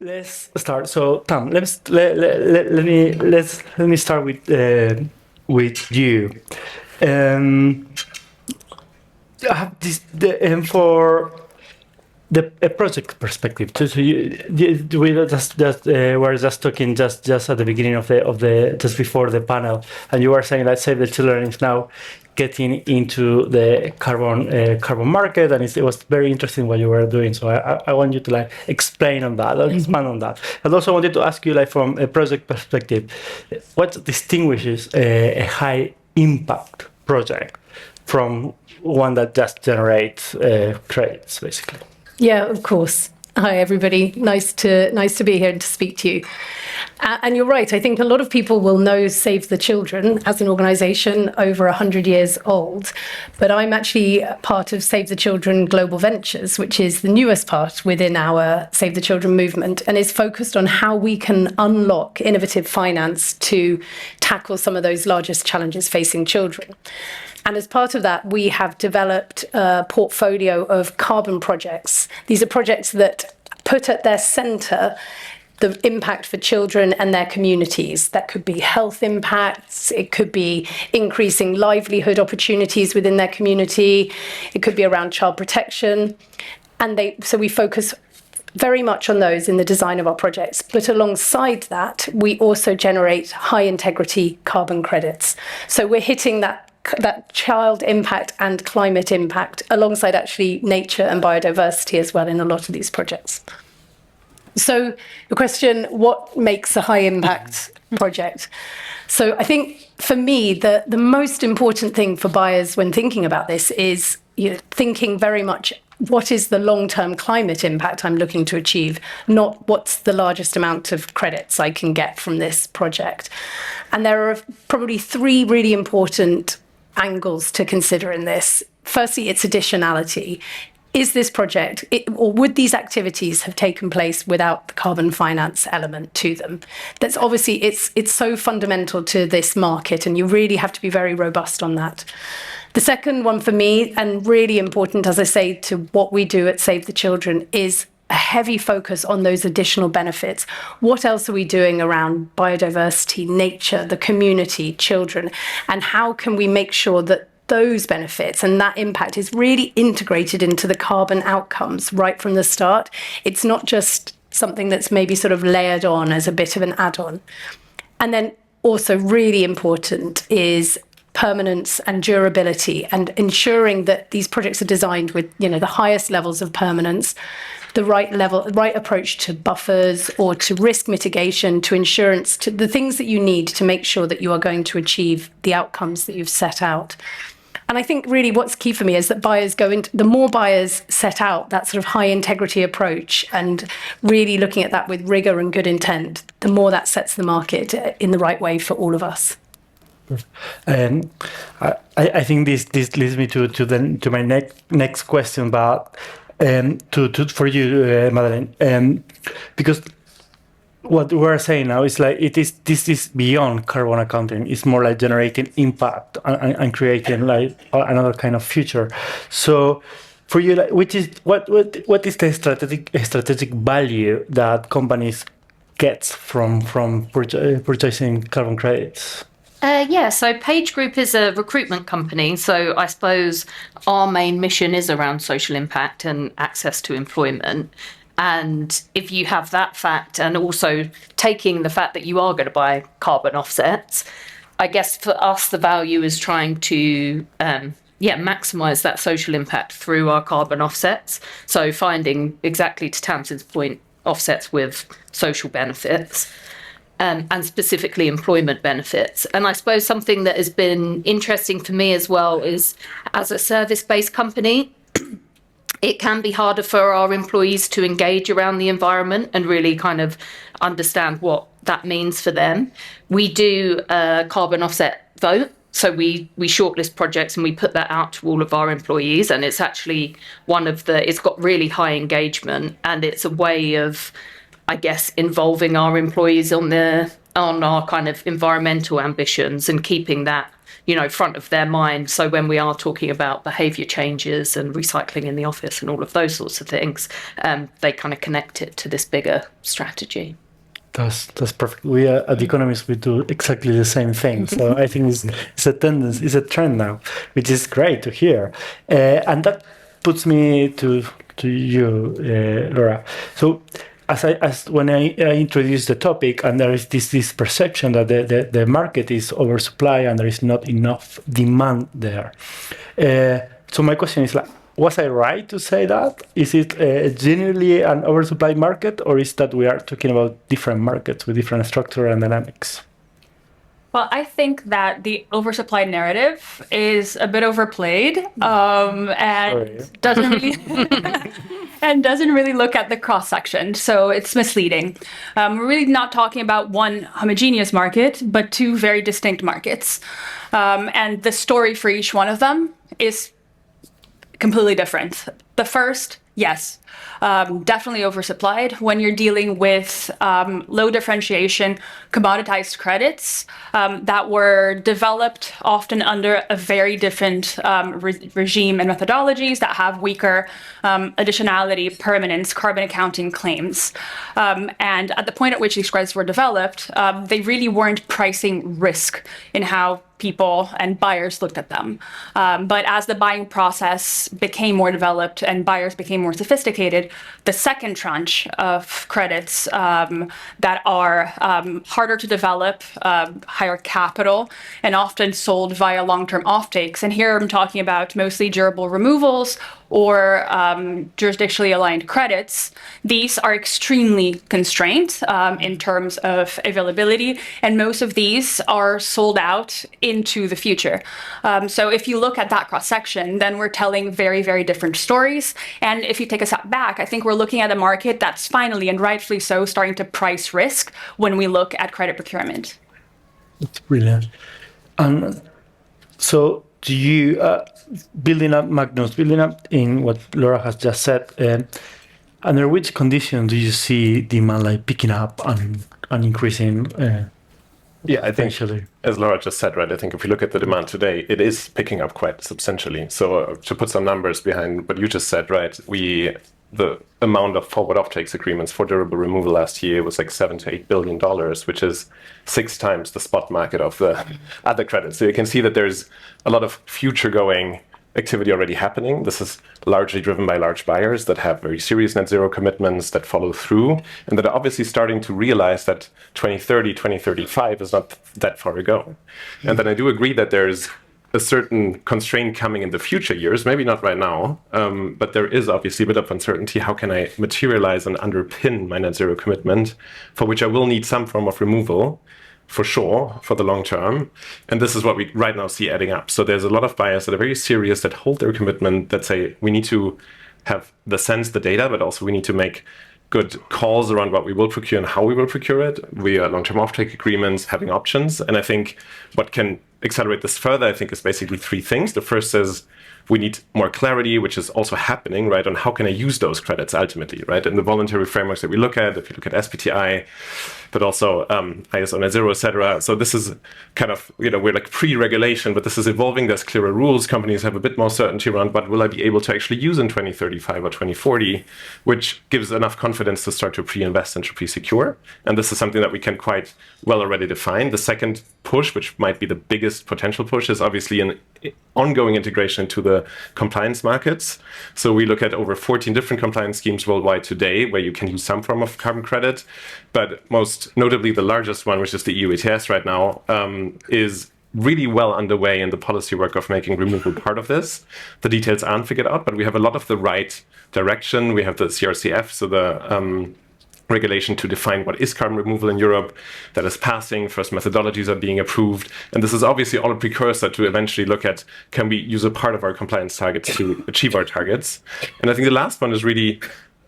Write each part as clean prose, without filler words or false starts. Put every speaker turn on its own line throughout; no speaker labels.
Let's start. So, Tam, let me start with you. I have for the project perspective. So we were just talking just at the beginning of the just before the panel, and you were saying that Save the Children is now getting into the carbon market, and it was very interesting what you were doing. So I want you to explain on that, or expand on that. And also wanted to ask you from a project perspective, what distinguishes a high impact project from one that just generates credits, basically?
Yeah, of course. Hi, everybody. Nice to be here and to speak to you. And you're right. I think a lot of people will know Save the Children as an organisation over 100 years old. But I'm actually part of Save the Children Global Ventures, which is the newest part within our Save the Children movement, and is focused on how we can unlock innovative finance to tackle some of those largest challenges facing children. And as part of that, we have developed a portfolio of carbon projects. These are projects that put at their centre the impact for children and their communities. That could be health impacts, it could be increasing livelihood opportunities within their community, it could be around child protection. So we focus very much on those in the design of our projects. But alongside that, we also generate high integrity carbon credits. So we're hitting that child impact and climate impact alongside actually nature and biodiversity as well in a lot of these projects. So the question, what makes a high impact project? So I think for me, the most important thing for buyers when thinking about this is thinking very much, what is the long-term climate impact I'm looking to achieve, not what's the largest amount of credits I can get from this project. And there are probably three really important angles to consider in this. Firstly, it's additionality. Is this project, or would these activities have taken place without the carbon finance element to them? That's obviously, it's so fundamental to this market, and you really have to be very robust on that. The second one for me, and really important, as I say, to what we do at Save the Children, is a heavy focus on those additional benefits. What else are we doing around biodiversity, nature, the community, children, and how can we make sure that those benefits and that impact is really integrated into the carbon outcomes right from the start? It's not just something that's maybe sort of layered on as a bit of an add-on. And then also really important is permanence and durability, and ensuring that these projects are designed with the highest levels of permanence, the right approach to buffers or to risk mitigation, to insurance, to the things that you need to make sure that you are going to achieve the outcomes that you've set out. And I think really what's key for me is that the more buyers set out that sort of high integrity approach and really looking at that with rigor and good intent, the more that sets the market in the right way for all of us.
I think this leads me to my next question, but for you, Madeleine, because what we're saying now is this is beyond carbon accounting. It's more like generating impact and creating another kind of future. So for you, what is the strategic value that companies get from purchasing carbon credits?
So PageGroup is a recruitment company. So I suppose our main mission is around social impact and access to employment. And if you have that fact, and also taking the fact that you are going to buy carbon offsets, I guess for us, the value is trying to maximise that social impact through our carbon offsets. So finding, exactly to Tamsyn's point, offsets with social benefits. And specifically employment benefits. And I suppose something that has been interesting for me as well is, as a service-based company, it can be harder for our employees to engage around the environment and really kind of understand what that means for them. We do a carbon offset vote. So we shortlist projects and we put that out to all of our employees. And it's actually it's got really high engagement, and it's a way of, I guess, involving our employees on our kind of environmental ambitions and keeping that front of their mind. So when we are talking about behaviour changes and recycling in the office and all of those sorts of things, they kind of connect it to this bigger strategy.
That's perfect. We at The Economist, we do exactly the same thing. So I think it's a tendency, it's a trend now, which is great to hear. And that puts me to you, Laura. So as when I introduced the topic, and there is this perception that the market is oversupply and there is not enough demand there. So my question is, was I right to say that? Is it genuinely an oversupply market, or is that we are talking about different markets with different structure and dynamics?
Well, I think that the oversupply narrative is a bit overplayed, and doesn't really look at the cross section. So it's misleading. We're really not talking about one homogeneous market, but two very distinct markets, and the story for each one of them is completely different. The first, yes, definitely oversupplied. When you're dealing with low differentiation, commoditized credits that were developed often under a very different regime and methodologies that have weaker additionality, permanence, carbon accounting claims. And at the point at which these credits were developed, they really weren't pricing risk in how people and buyers looked at them. But as the buying process became more developed and buyers became more sophisticated, the second tranche of credits that are harder to develop, higher capital, and often sold via long-term offtakes. And here I'm talking about mostly durable removals or jurisdictionally aligned credits. These are extremely constrained in terms of availability, and most of these are sold out into the future. So if you look at that cross-section, then we're telling very, very different stories. And if you take a step back, I think we're looking at a market that's finally, and rightfully so, starting to price risk when we look at credit procurement.
That's brilliant. So do you, building up in what Laura has just said, under which conditions do you see demand picking up and increasing?
Yeah, I think, as Laura just said, right, I think if you look at the demand today, it is picking up quite substantially. So to put some numbers behind what you just said, right, the amount of forward offtakes agreements for durable removal last year was like $7 to $8 billion, which is 6 times the spot market of the other credits. So you can see that there's a lot of future going activity already happening. This is largely driven by large buyers that have very serious net zero commitments that follow through and that are obviously starting to realize that 2030, 2035 is not that far ago. And then I do agree that there's a certain constraint coming in the future years, maybe not right now, but there is obviously a bit of uncertainty. How can I materialize and underpin my net zero commitment, for which I will need some form of removal, for sure, for the long term. And this is what we right now see adding up. So there's a lot of buyers that are very serious, that hold their commitment, that say we need to have the sense, the data, but also we need to make good calls around what we will procure and how we will procure it. We are long-term offtake agreements, having options. And I think what can accelerate this further, I think, is basically 3 things. The first is we need more clarity, which is also happening, right, on how can I use those credits ultimately, right? In the voluntary frameworks that we look at, if you look at SBTI, but also ISO Net Zero, et cetera. So this is kind of, we're like pre-regulation, but this is evolving. There's clearer rules. Companies have a bit more certainty around what will I be able to actually use in 2035 or 2040, which gives enough confidence to start to pre-invest and to pre-secure. And this is something that we can quite well already define. The second push, which might be the biggest potential push, is obviously an ongoing integration into the compliance markets. So we look at over 14 different compliance schemes worldwide today where you can use some form of carbon credit. But most notably, the largest one, which is the EU ETS right now, is really well underway in the policy work of making removal part of this. The details aren't figured out, but we have a lot of the right direction. We have the CRCF, so the regulation to define what is carbon removal in Europe that is passing. First methodologies are being approved. And this is obviously all a precursor to eventually look at, can we use a part of our compliance targets to achieve our targets? And I think the last one is really,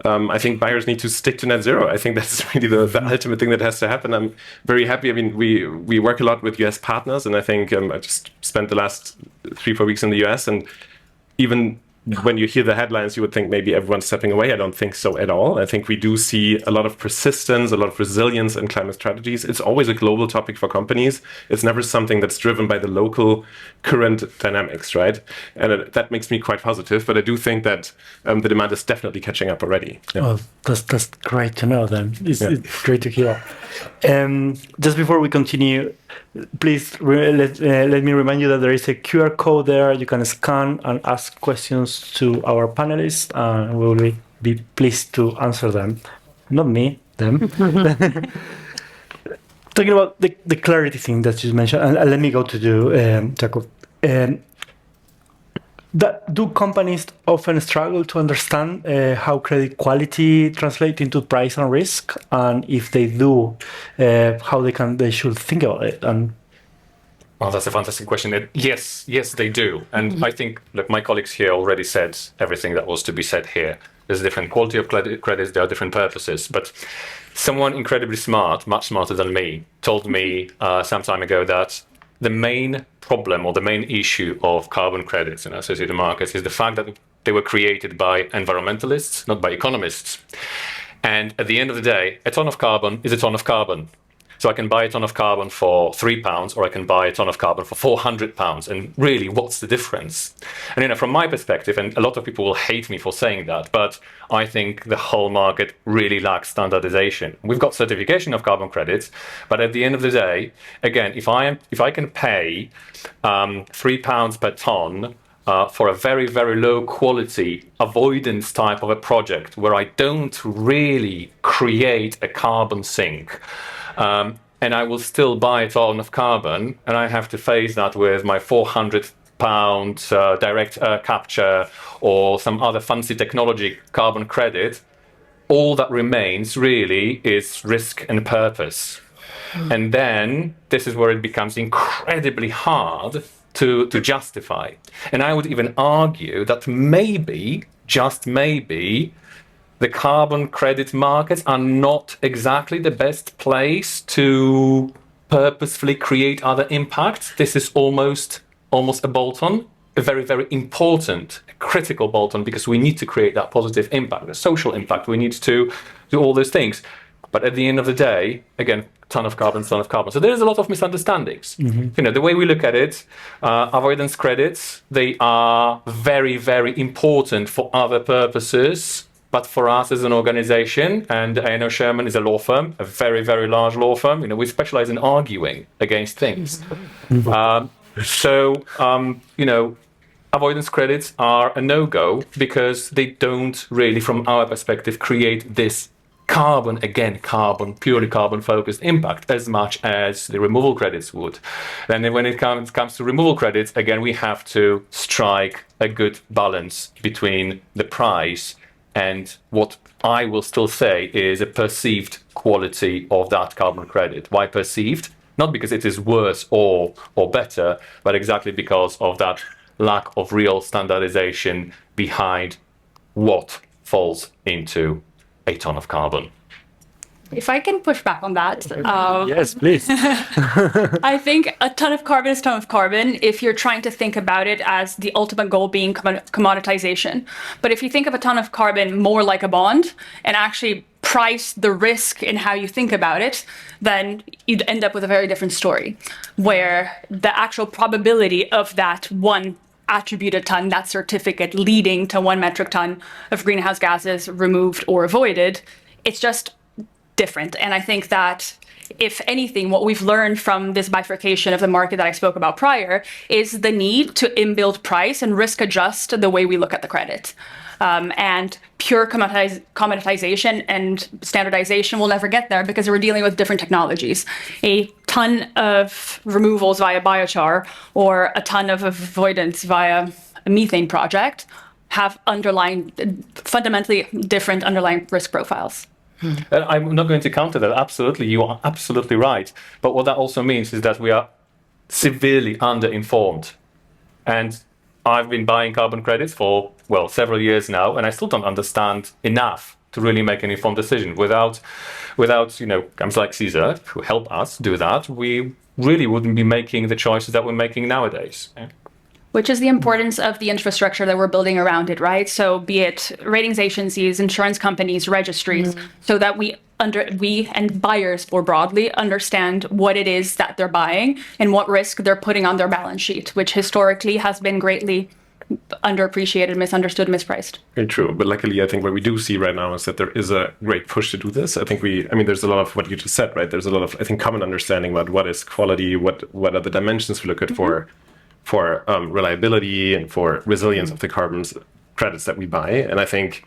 I think buyers need to stick to net zero. I think that's really the ultimate thing that has to happen. I'm very happy. I mean, we work a lot with US partners, and I think I just spent the last 3-4 weeks in the US, and even when you hear the headlines, you would think maybe everyone's stepping away. I don't think so at all. I think we do see a lot of persistence, a lot of resilience in climate strategies. It's always a global topic for companies. It's never something that's driven by the local current dynamics, right? And that makes me quite positive. But I do think that the demand is definitely catching up already. Yeah.
Oh, that's great to know then. It's great to hear. Just before we continue, please let me remind you that there is a QR code there. You can scan and ask questions to our panelists, and we will be pleased to answer them. Not me, them. Talking about the clarity thing that you mentioned, and let me go to you, Jakub. Do companies often struggle to understand how credit quality translates into price and risk? And if they do, how they should think about it? And
well, that's a fantastic question. Yes, they do. And I think, look, my colleagues here already said everything that was to be said here. There's a different quality of credits, there are different purposes. But someone incredibly smart, much smarter than me, told me some time ago that the main problem or the main issue of carbon credits in associated markets is the fact that they were created by environmentalists, not by economists. And at the end of the day, a ton of carbon is a ton of carbon. So I can buy a ton of carbon for £3, or I can buy a ton of carbon for £400. And really, what's the difference? And from my perspective, and a lot of people will hate me for saying that, but I think the whole market really lacks standardization. We've got certification of carbon credits, but at the end of the day, again, if I can pay £3 per ton for a very, very low quality avoidance type of a project where I don't really create a carbon sink, and I will still buy a ton of carbon, and I have to face that with my £400 direct capture or some other fancy technology carbon credit. All that remains really is risk and purpose. And then this is where it becomes incredibly hard to justify. And I would even argue that maybe, just maybe, the carbon credit markets are not exactly the best place to purposefully create other impacts. This is almost a bolt-on, a very, very important, critical bolt-on, because we need to create that positive impact, a social impact. We need to do all those things. But at the end of the day, again, ton of carbon. So there's a lot of misunderstandings. Mm-hmm. The way we look at it, avoidance credits, they are very, very important for other purposes. But for us as an organization, and A&O Shearman is a law firm, a very, very large law firm, we specialize in arguing against things. Avoidance credits are a no-go because they don't really, from our perspective, create this purely carbon-focused impact as much as the removal credits would. And then when it comes to removal credits, again, we have to strike a good balance between the price and what I will still say is a perceived quality of that carbon credit. Why perceived? Not because it is worse or better, but exactly because of that lack of real standardization behind what falls into a ton of carbon.
If I can push back on that.
Yes, please.
I think a ton of carbon is a ton of carbon if you're trying to think about it as the ultimate goal being commoditization. But if you think of a ton of carbon more like a bond and actually price the risk in how you think about it, then you'd end up with a very different story, where the actual probability of that one attributed ton, that certificate leading to 1 metric ton of greenhouse gases removed or avoided, it's just different. And I think that, if anything, what we've learned from this bifurcation of the market that I spoke about prior is the need to inbuild price and risk adjust the way we look at the credit. And pure commoditization and standardization will never get there because we're dealing with different technologies. A ton of removals via biochar or a ton of avoidance via a methane project have fundamentally different underlying risk profiles.
I'm not going to counter that. Absolutely, you are absolutely right. But what that also means is that we are severely underinformed. And I've been buying carbon credits for, several years now, and I still don't understand enough to really make an informed decision. Without companies like CEEZER, who help us do that, we really wouldn't be making the choices that we're making nowadays. Yeah.
which is the importance of the infrastructure that we're building around it, right? So be it ratings agencies, insurance companies, registries, so that we and buyers more broadly understand what it is that they're buying and what risk they're putting on their balance sheet, which historically has been greatly underappreciated, misunderstood, mispriced.
Very true. But luckily, I think what we do see right now is that there is a great push to do this. I think there's a lot of what you just said, right? There's a lot of, I think, common understanding about what is quality, what are the dimensions we look at for reliability and for resilience of the carbon credits that we buy. And I think,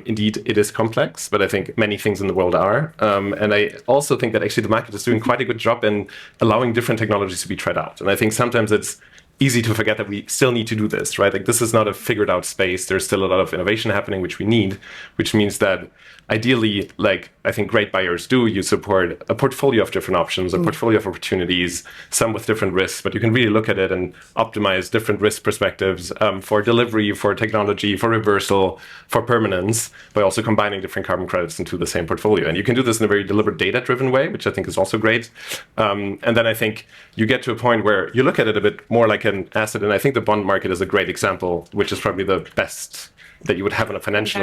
indeed, it is complex, but I think many things in the world are. And I also think that actually the market is doing quite a good job in allowing different technologies to be tried out. And I think sometimes it's easy to forget that we still need to do this, right? Like, this is not a figured out space. There's still a lot of innovation happening, which we need, which means that ideally, like I think great buyers do, you support a portfolio of different options, a portfolio of opportunities, some with different risks, but you can really look at it and optimize different risk perspectives for delivery, for technology, for reversal, for permanence, by also combining different carbon credits into the same portfolio. And you can do this in a very deliberate data-driven way, which I think is also great. And then I think you get to a point where you look at it a bit more like an asset. And I think the bond market is a great example, which is probably the best that you would have in a financial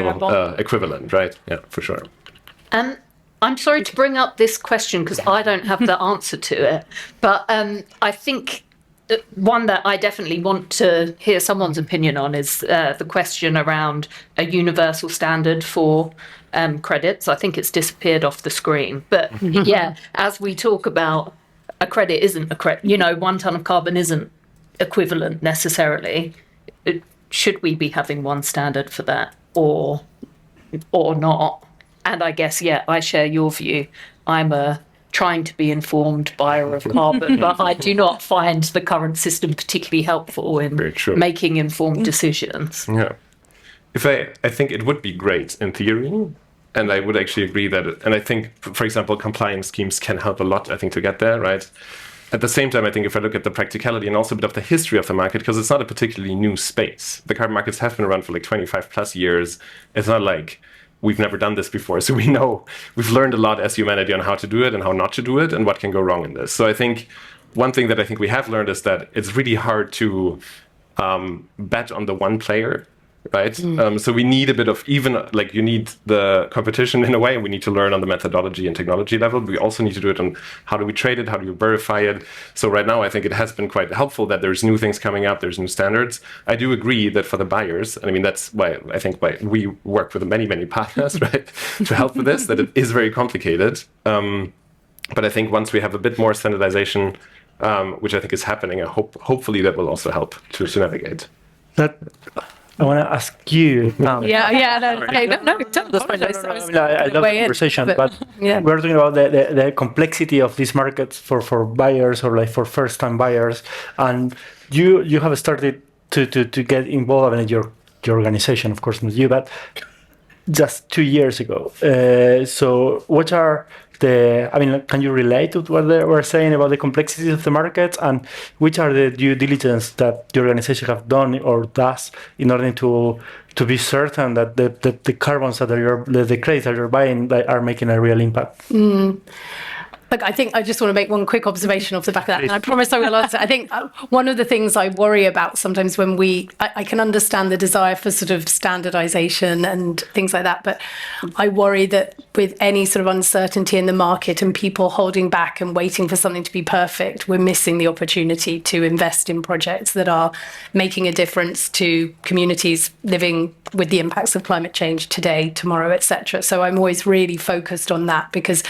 equivalent, right? Yeah, for sure.
I'm sorry to bring up this question because I don't have the answer to it, but I think one that I definitely want to hear someone's opinion on is the question around a universal standard for credits. I think it's disappeared off the screen, but yeah, as we talk about, a credit isn't a credit. 1 ton of carbon isn't equivalent necessarily. Should we be having one standard for that or not? And I guess, yeah, I share your view. I'm a trying to be informed buyer of carbon, but I do not find the current system particularly helpful in making informed decisions.
Yeah. I think it would be great in theory, and I would actually agree that, and I think, for example, compliance schemes can help a lot, I think, to get there, right? At the same time, I think if I look at the practicality and also a bit of the history of the market, because it's not a particularly new space. The carbon markets have been around for like 25 plus years. It's not like we've never done this before. So we've learned a lot as humanity on how to do it and how not to do it and what can go wrong in this. So I think one thing that I think we have learned is that it's really hard to bet on the one player. Right. So we need a bit of you need the competition in a way, and we need to learn on the methodology and technology level. But we also need to do it on how do we trade it? How do we verify it? So right now, I think it has been quite helpful that there's new things coming up. There's new standards. I do agree that for the buyers, and I mean, that's why we work with many, many partners, right, to help with this, that it is very complicated. But I think once we have a bit more standardization, which I think is happening, hopefully that will also help to navigate.
I want to ask you.
No, don't apologize.
I love the conversation, but we're talking about the complexity of these markets for buyers or like for first-time buyers, and you have started to get involved in your organization, of course, not you, but just 2 years ago. So what are can you relate to what they were saying about the complexities of the markets, and which are the due diligence that the organization have done or does in order to be certain that the carbons that the credits that you're buying are making a real impact?
Look, I think I just want to make one quick observation off the back of that, and I promise I will answer. I think one of the things I worry about sometimes when I can understand the desire for sort of standardization and things like that, but I worry that with any sort of uncertainty in the market and people holding back and waiting for something to be perfect, we're missing the opportunity to invest in projects that are making a difference to communities living with the impacts of climate change today, tomorrow, etc. So I'm always really focused on that because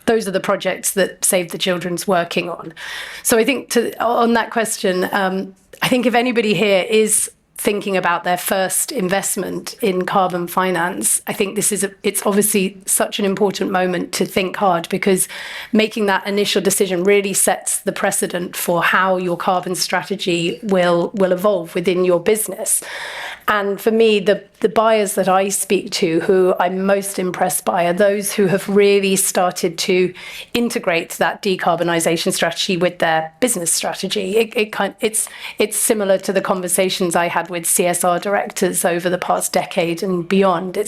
those are the projects that Save the Children's working on. So I think on that question, I think if anybody here is thinking about their first investment in carbon finance, I think it's obviously such an important moment to think hard, because making that initial decision really sets the precedent for how your carbon strategy will evolve within your business. And for me, the buyers that I speak to who I'm most impressed by are those who have really started to integrate that decarbonisation strategy with their business strategy. It's similar to the conversations I had with CSR directors over the past decade and beyond.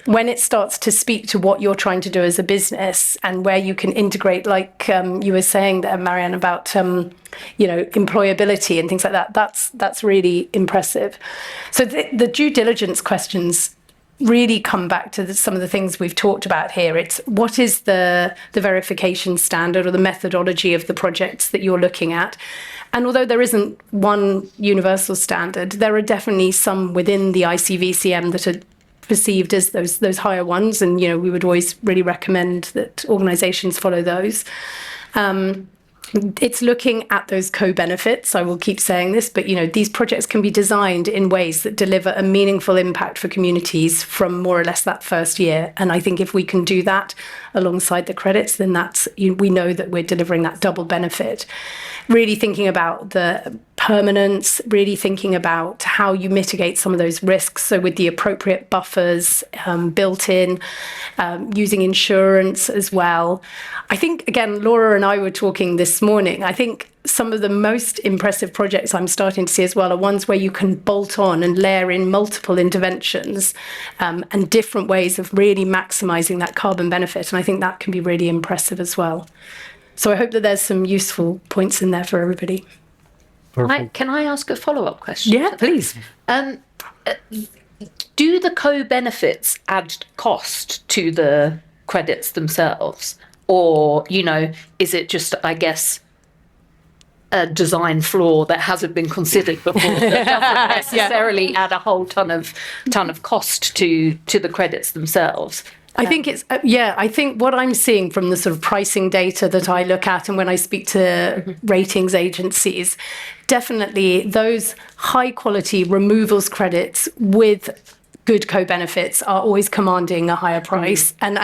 when it starts to speak to what you're trying to do as a business and where you can integrate, like you were saying there, Marianne, about employability and things like that, that's really impressive. So the due diligence questions really come back to some of the things we've talked about here. It's what is the verification standard or the methodology of the projects that you're looking at? And although there isn't one universal standard, there are definitely some within the ICVCM that are perceived as those higher ones. And, we would always really recommend that organizations follow those. It's looking at those co-benefits. I will keep saying this, but these projects can be designed in ways that deliver a meaningful impact for communities from more or less that first year. And I think if we can do that alongside the credits, then we know that we're delivering that double benefit. Really thinking about the permanence, really thinking about how you mitigate some of those risks. So with the appropriate buffers built in, using insurance as well. I think, again, Laura and I were talking this morning. I think some of the most impressive projects I'm starting to see as well are ones where you can bolt on and layer in multiple interventions and different ways of really maximizing that carbon benefit. And I think that can be really impressive as well. So I hope that there's some useful points in there for everybody.
Can I ask a follow-up question?
Yeah, please.
Do the co-benefits add cost to the credits themselves? Or, is it just, I guess, a design flaw that hasn't been considered before that doesn't necessarily add a whole ton of cost to the credits themselves?
I think I think what I'm seeing from the sort of pricing data that I look at and when I speak to ratings agencies, definitely those high quality removals credits with good co-benefits are always commanding a higher price. And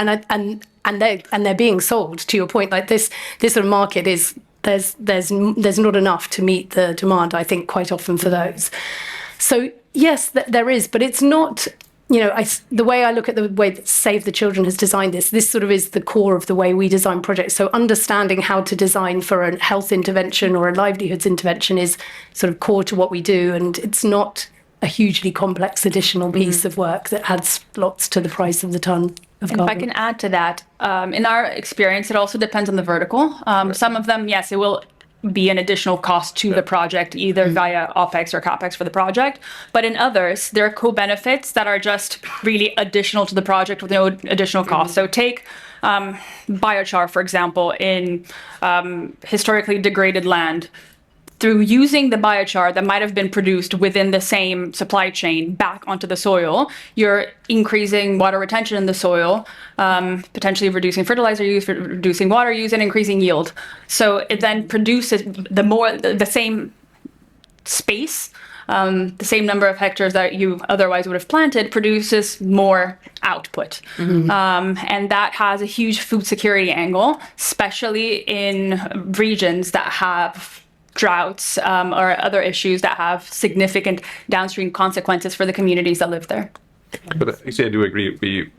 they're being sold, to your point, like this sort of market is there's not enough to meet the demand, I think, quite often for those. So yes, there is, but it's not. The way I look at the way that Save the Children has designed this sort of is the core of the way we design projects. So understanding how to design for a health intervention or a livelihoods intervention is sort of core to what we do. And it's not a hugely complex additional piece of work that adds lots to the price of the ton of carbon.
If I can add to that, in our experience, it also depends on the vertical. Some of them, yes, it will be an additional cost to the project, either via OPEX or CAPEX for the project. But in others, there are co-benefits that are just really additional to the project with no additional cost. So take biochar, for example, in historically degraded land. Through using the biochar that might have been produced within the same supply chain back onto the soil, you're increasing water retention in the soil, potentially reducing fertilizer use, reducing water use, and increasing yield. So it then produces the same space, the same number of hectares that you otherwise would have planted, produces more output. And that has a huge food security angle, especially in regions that have droughts or other issues that have significant downstream consequences for the communities that live there.
But actually, I do agree.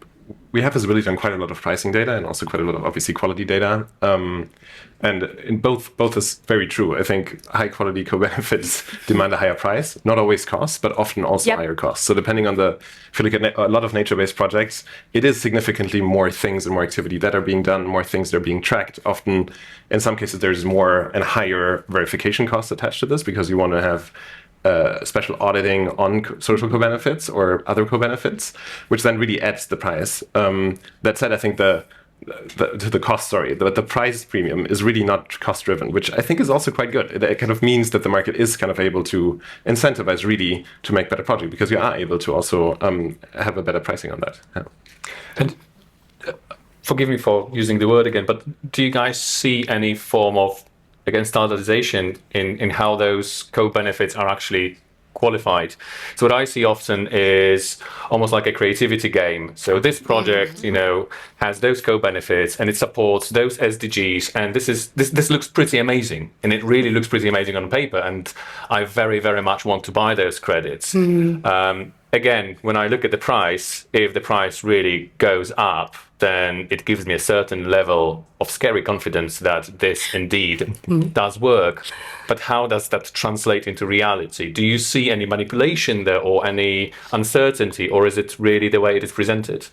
We have visibility on quite a lot of pricing data and also quite a lot of, obviously, quality data. And in both is very true. I think high quality co-benefits demand a higher price, not always cost, but often also higher costs. So depending on if you look at a lot of nature-based projects, it is significantly more things and more activity that are being done, more things that are being tracked. Often, in some cases, there's more and higher verification costs attached to this because you want to have special auditing on social co-benefits or other co-benefits, which then really adds the price. That said, I think the price premium is really not cost driven, which I think is also quite good. It kind of means that the market is kind of able to incentivize really to make better projects because you are able to also have a better pricing on that. Yeah.
And forgive me for using the word again, but do you guys see any form of, again, standardization in how those co-benefits are actually qualified? So what I see often is almost like a creativity game. So this project, has those co-benefits and it supports those SDGs, and this looks pretty amazing, and it really looks pretty amazing on paper, and I very, very much want to buy those credits. Again, when I look at the price, if the price really goes up, then it gives me a certain level of scary confidence that this indeed does work. But how does that translate into reality? Do you see any manipulation there or any uncertainty, or is it really the way it is presented?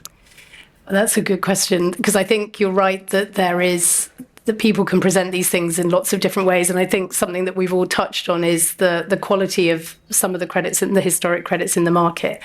That's a good question, because I think you're right that people can present these things in lots of different ways. And I think something that we've all touched on is the quality of some of the credits and the historic credits in the market.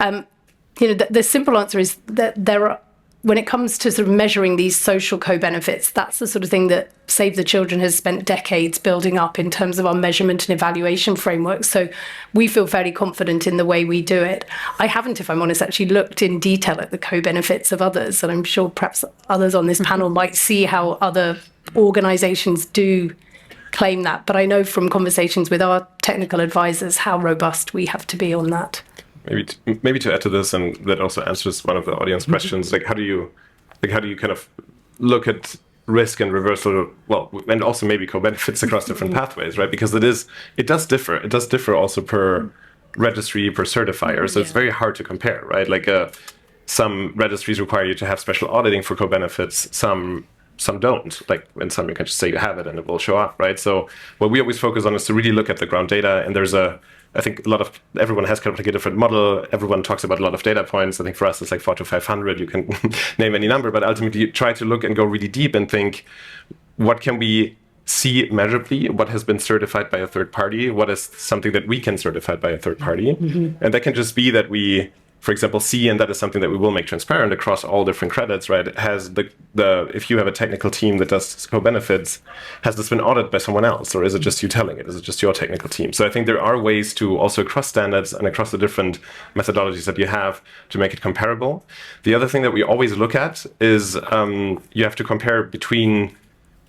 The simple answer is that when it comes to sort of measuring these social co-benefits, that's the sort of thing that Save the Children has spent decades building up in terms of our measurement and evaluation framework. So we feel fairly confident in the way we do it. I haven't, if I'm honest, actually looked in detail at the co-benefits of others, and I'm sure perhaps others on this panel might see how other organisations do claim that. But I know from conversations with our technical advisors how robust we have to be on that.
Maybe to add to this, and that also answers one of the audience questions, like how do you kind of look at risk and reversal, well, and also maybe co-benefits across different pathways, right? Because it does differ. It does differ also per registry, per certifier. So it's very hard to compare, right? Like some registries require you to have special auditing for co-benefits, some don't. Like in some you can just say you have it and it will show up, right? So what we always focus on is to really look at the ground data, and I think everyone has kind of like a different model. Everyone talks about a lot of data points. I think for us, it's like 400 to 500. You can name any number, but ultimately you try to look and go really deep and think, what can we see measurably? What has been certified by a third party? What is something that we can certify by a third party? And that can just be that we, for example, see, and that is something that we will make transparent across all different credits, right? It has if you have a technical team that does co-benefits, has this been audited by someone else, or is it just you telling it? Is it just your technical team? So I think there are ways to also across standards and across the different methodologies that you have to make it comparable. The other thing that we always look at is you have to compare between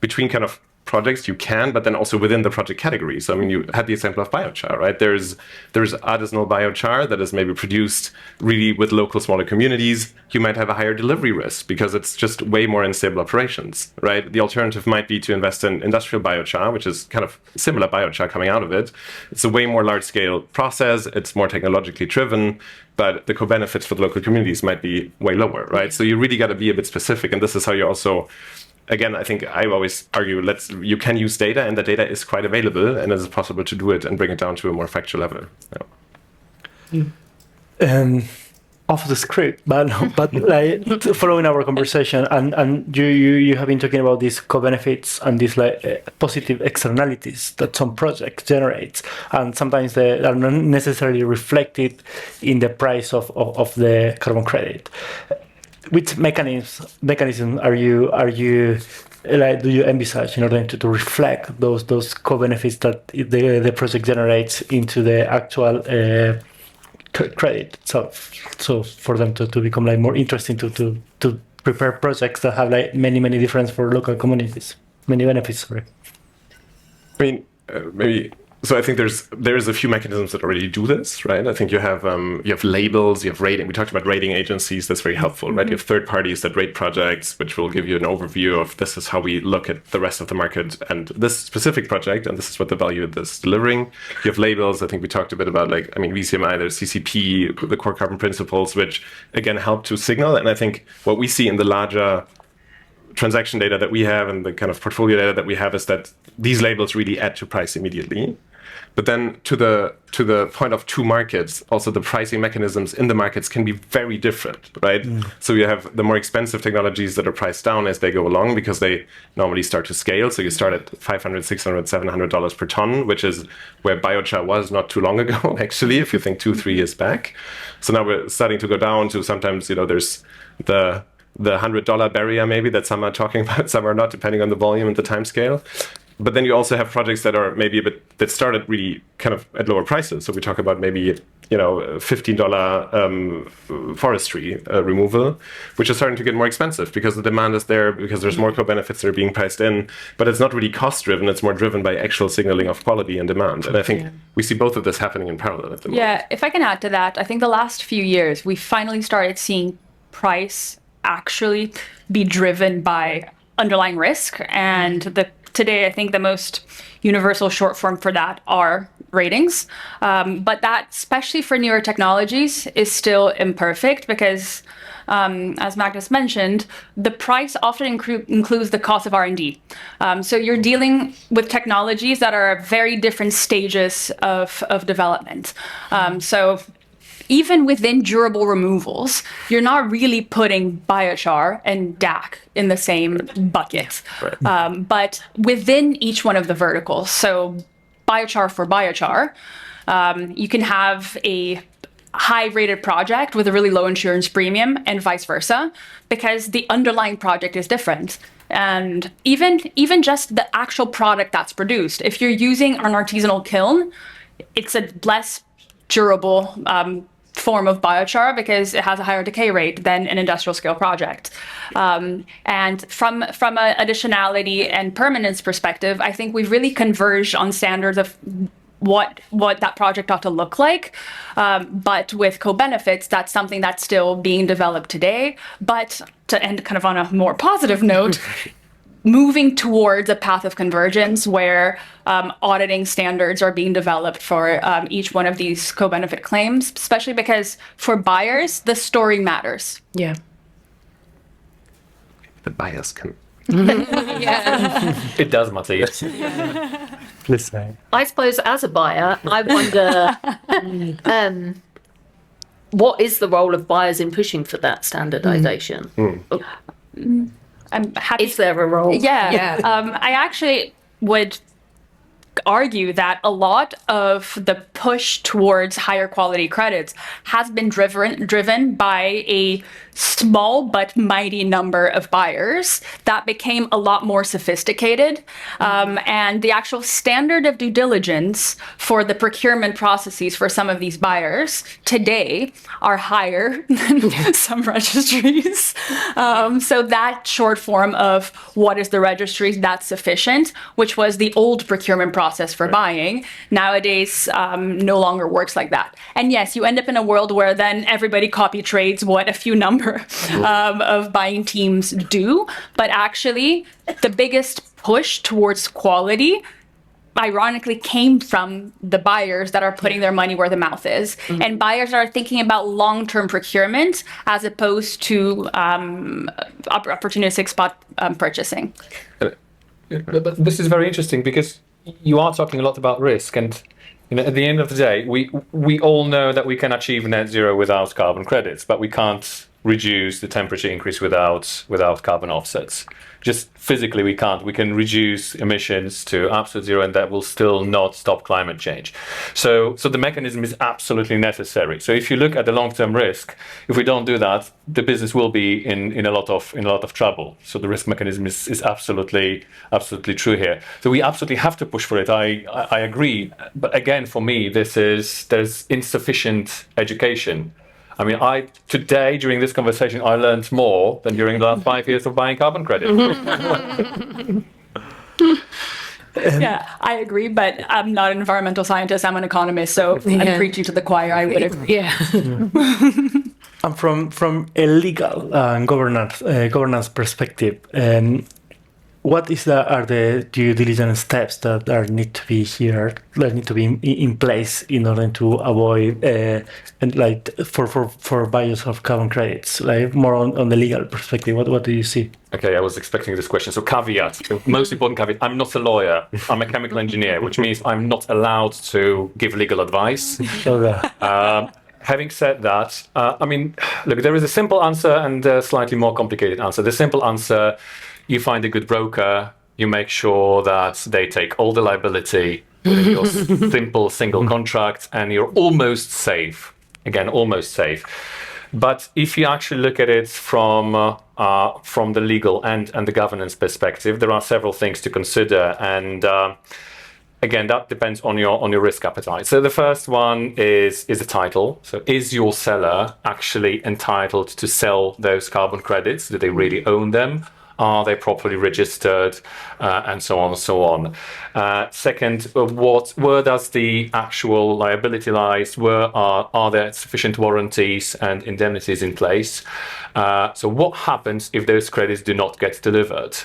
kind of projects you can, but then also within the project category. So I mean, you had the example of biochar, right? There's artisanal biochar that is maybe produced really with local smaller communities. You might have a higher delivery risk because it's just way more unstable operations, right? The alternative might be to invest in industrial biochar, which is kind of similar biochar coming out of it. It's a way more large scale process. It's more technologically driven, but the co-benefits for the local communities might be way lower, right? So you really got to be a bit specific, and this is how you also. Again, I think I always argue you can use data, and the data is quite available, and it is possible to do it and bring it down to a more factual level.
Off the script, but like following our conversation, and you have been talking about these co-benefits and these positive externalities that some projects generate, and sometimes they are not necessarily reflected in the price of the carbon credit. Which mechanism are you do you envisage in order to reflect those co-benefits that the project generates into the actual credit? So for them to become like more interesting to prepare projects that have like many difference for local communities, many benefits. Sorry.
I mean, maybe. So I think there's a few mechanisms that already do this, right? I think you have labels, you have rating. We talked about rating agencies. That's very helpful, right? You have third parties that rate projects, which will give you an overview of this is how we look at the rest of the market and this specific project, and this is what the value is delivering. You have labels. I think we talked a bit about VCMI, there's CCP, the core carbon principles, which again help to signal. And I think what we see in the larger transaction data that we have and the kind of portfolio data that we have is that these labels really add to price immediately. But then to the point of two markets, also the pricing mechanisms in the markets can be very different, right? So you have the more expensive technologies that are priced down as they go along because they normally start to scale. So you start at $500, $600, $700 per ton, which is where biochar was not too long ago, actually, if you think 2-3 years back. So now we're starting to go down to sometimes, there's the $100 barrier maybe that some are talking about, some are not, depending on the volume and the time scale. But then you also have projects that are maybe that started really kind of at lower prices. So we talk about maybe $15 forestry removal, which is starting to get more expensive because the demand is there, because there's more co-benefits that are being priced in. But it's not really cost driven; it's more driven by actual signaling of quality and demand. And I think we see both of this happening in parallel at the moment.
Yeah, if I can add to that, I think the last few years we finally started seeing price actually be driven by underlying risk, and today, I think the most universal short form for that are ratings. But that, especially for newer technologies, is still imperfect because, as Magnus mentioned, the price often includes the cost of R&D. So you're dealing with technologies that are at very different stages of development. So even within durable removals, you're not really putting biochar and DAC in the same bucket.
Right.
But within each one of the verticals, so biochar for biochar, you can have a high-rated project with a really low insurance premium and vice versa, because the underlying project is different. And even just the actual product that's produced, if you're using an artisanal kiln, it's a less durable form of biochar because it has a higher decay rate than an industrial scale project. And from an additionality and permanence perspective, I think we've really converged on standards of what that project ought to look like. But with co-benefits, that's something that's still being developed today. But to end kind of on a more positive note, moving towards a path of convergence where auditing standards are being developed for each one of these co-benefit claims, especially because for buyers, the story matters.
Yeah.
The buyers can.
It does matter, yes.
Please say.
I suppose as a buyer, I wonder what is the role of buyers in pushing for that standardization?
I'm happy.
Is there a role?
Yeah. I actually would argue that a lot of the push towards higher quality credits has been driven by a small but mighty number of buyers that became a lot more sophisticated. And the actual standard of due diligence for the procurement processes for some of these buyers today are higher than some registries. So that short form of what is the registry, that's sufficient, which was the old procurement process for buying, nowadays no longer works like that. And yes, you end up in a world where then everybody copy trades what a few number of buying teams do. But actually, the biggest push towards quality ironically came from the buyers that are putting their money where the mouth is. And buyers are thinking about long-term procurement as opposed to opportunistic spot purchasing.
But this is very interesting because you are talking a lot about risk, and at the end of the day, we all know that we can achieve net zero without carbon credits, but we can't reduce the temperature increase without carbon offsets. Just physically, we can't. We can reduce emissions to absolute zero, and that will still not stop climate change. So the mechanism is absolutely necessary. So if you look at the long-term risk, if we don't do that, the business will be in a lot of trouble. So the risk mechanism is absolutely true here. So we absolutely have to push for it. I agree. But again, for me, there's insufficient education. I mean, today, during this conversation, I learned more than during the last 5 years of buying carbon credits.
Yeah, I agree, but I'm not an environmental scientist. I'm an economist, so I'm preaching to the choir. I would agree.
Yeah.
And from a legal governance perspective, what are the due diligence steps that need to be in place in order to avoid for buyers of carbon credits? Like more on the legal perspective, what do you see?
Okay, I was expecting this question. So caveat, the most important caveat, I'm not a lawyer. I'm a chemical engineer, which means I'm not allowed to give legal advice. Having said that, I mean, look, there is a simple answer and a slightly more complicated answer. The simple answer: you find a good broker, you make sure that they take all the liability in your simple single contract, and you're almost safe. Again, almost safe. But if you actually look at it from the legal and the governance perspective, there are several things to consider, and again, that depends on your risk appetite. So the first one is a title. So is your seller actually entitled to sell those carbon credits? Do they really own them? Are they properly registered, and so on and so on. Second, where does the actual liability lies? Where are there sufficient warranties and indemnities in place? So what happens if those credits do not get delivered?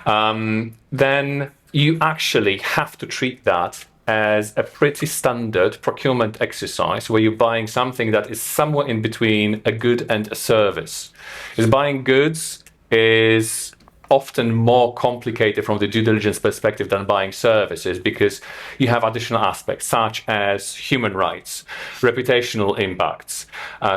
Then you actually have to treat that as a pretty standard procurement exercise where you're buying something that is somewhere in between a good and a service. Is buying goods is often more complicated from the due diligence perspective than buying services, because you have additional aspects such as human rights, reputational impacts.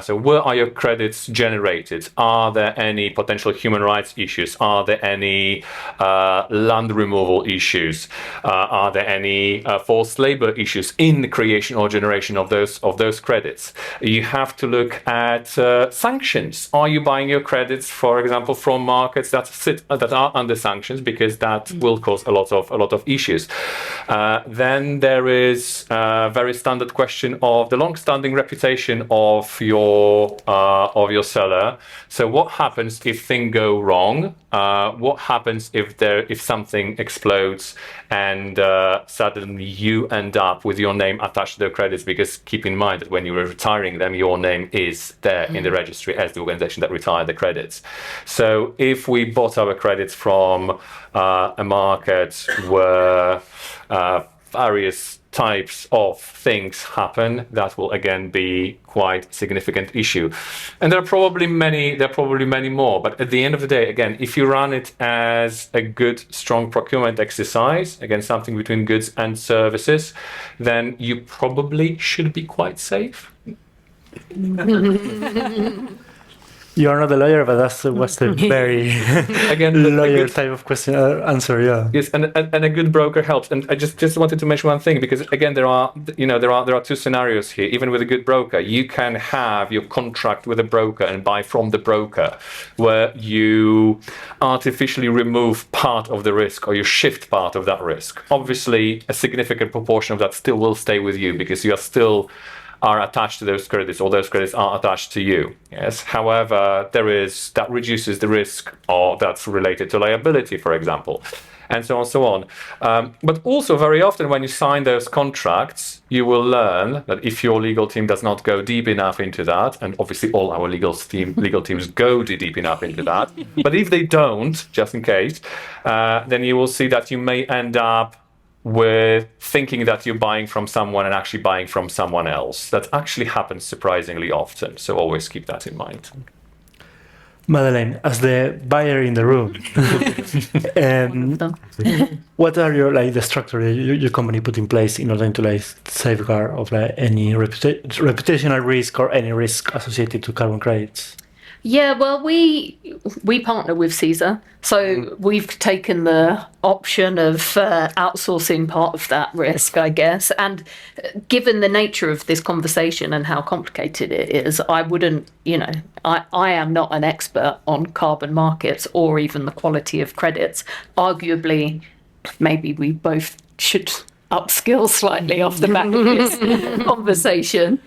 So where are your credits generated? Are there any potential human rights issues? Are there any land removal issues? Are there any forced labor issues in the creation or generation of those credits? You have to look at sanctions. Are you buying your credits, for example, from markets that are under sanctions, because that will cause a lot of issues. Then there is a very standard question of the long-standing reputation of your seller. So what happens if things go wrong? What happens if something explodes and suddenly you end up with your name attached to their credits? Because keep in mind that when you were retiring them, your name is there in the registry as the organization that retired the credits. So if we bought our credits from a market where various types of things happen, that will again be quite a significant issue. And there are probably many more. But at the end of the day, again, if you run it as a good, strong procurement exercise, again, something between goods and services, then you probably should be quite safe.
You're not a lawyer, but that was a very
again
lawyer type of question answer. Yeah.
Yes, and a good broker helps. And I just wanted to mention one thing, because again, there are two scenarios here. Even with a good broker, you can have your contract with a broker and buy from the broker, where you artificially remove part of the risk or you shift part of that risk. Obviously, a significant proportion of that still will stay with you, because you are attached to those credits, or those credits are attached to you. Yes. However, that reduces the risk that's related to liability, for example, and so on and so on. But also very often when you sign those contracts, you will learn that if your legal team does not go deep enough into that, and obviously all our legal teams go deep enough into that, but if they don't, just in case, then you will see that you may end up with thinking that you're buying from someone and actually buying from someone else. That actually happens surprisingly often, so always keep that in mind.
Madeleine, as the buyer in the room, what are the structure your company put in place in order to safeguard of any reputational risk or any risk associated to carbon credits?
Yeah, well, we partner with CEEZER, so we've taken the option of outsourcing part of that risk, I guess. And given the nature of this conversation and how complicated it is, I wouldn't, I am not an expert on carbon markets or even the quality of credits. Arguably, maybe we both should upskill slightly off the back of this conversation.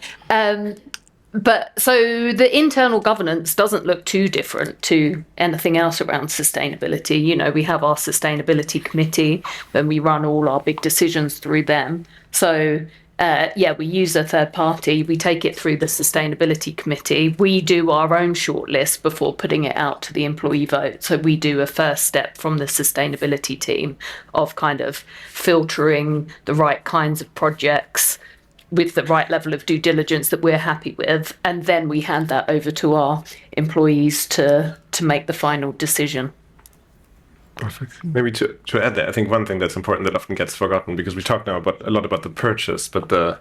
But so the internal governance doesn't look too different to anything else around sustainability. We have our sustainability committee, and we run all our big decisions through them. So we use a third party. We take it through the sustainability committee. We do our own shortlist before putting it out to the employee vote. So we do a first step from the sustainability team of kind of filtering the right kinds of projects with the right level of due diligence that we're happy with, and then we hand that over to our employees to make the final decision.
Perfect. Maybe to add that, I think one thing that's important that often gets forgotten, because we talk now a lot about the purchase, but the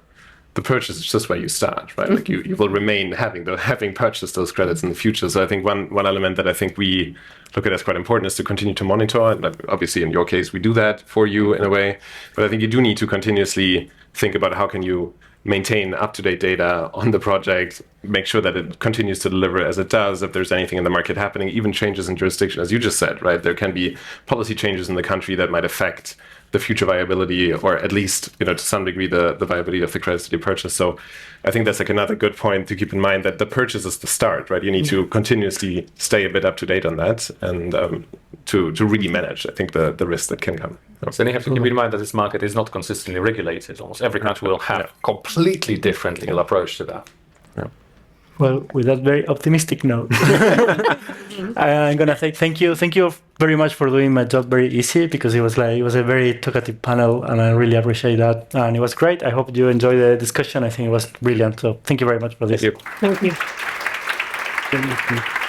purchase is just where you start, right? Like you will remain having purchased those credits in the future. So I think one element that I think we look at as quite important is to continue to monitor. And obviously, in your case, we do that for you in a way. But I think you do need to continuously think about how can you maintain up-to-date data on the project, make sure that it continues to deliver as it does, if there's anything in the market happening, even changes in jurisdiction, as you just said, right? There can be policy changes in the country that might affect the future viability, or at least, to some degree, the viability of the credits that you purchase. So I think that's another good point to keep in mind, that the purchase is the start, right? You need to continuously stay a bit up to date on that, and to really manage, I think, the risk that can come.
So you have to keep in mind that this market is not consistently regulated. Almost every country will have a completely different legal approach to that.
Yeah.
Well, with that very optimistic note, I'm gonna say thank you very much for doing my job very easy, because it was a very talkative panel, and I really appreciate that, and it was great. I hope you enjoyed the discussion. I think it was brilliant. So thank you very much for this.
Thank you.
Thank you.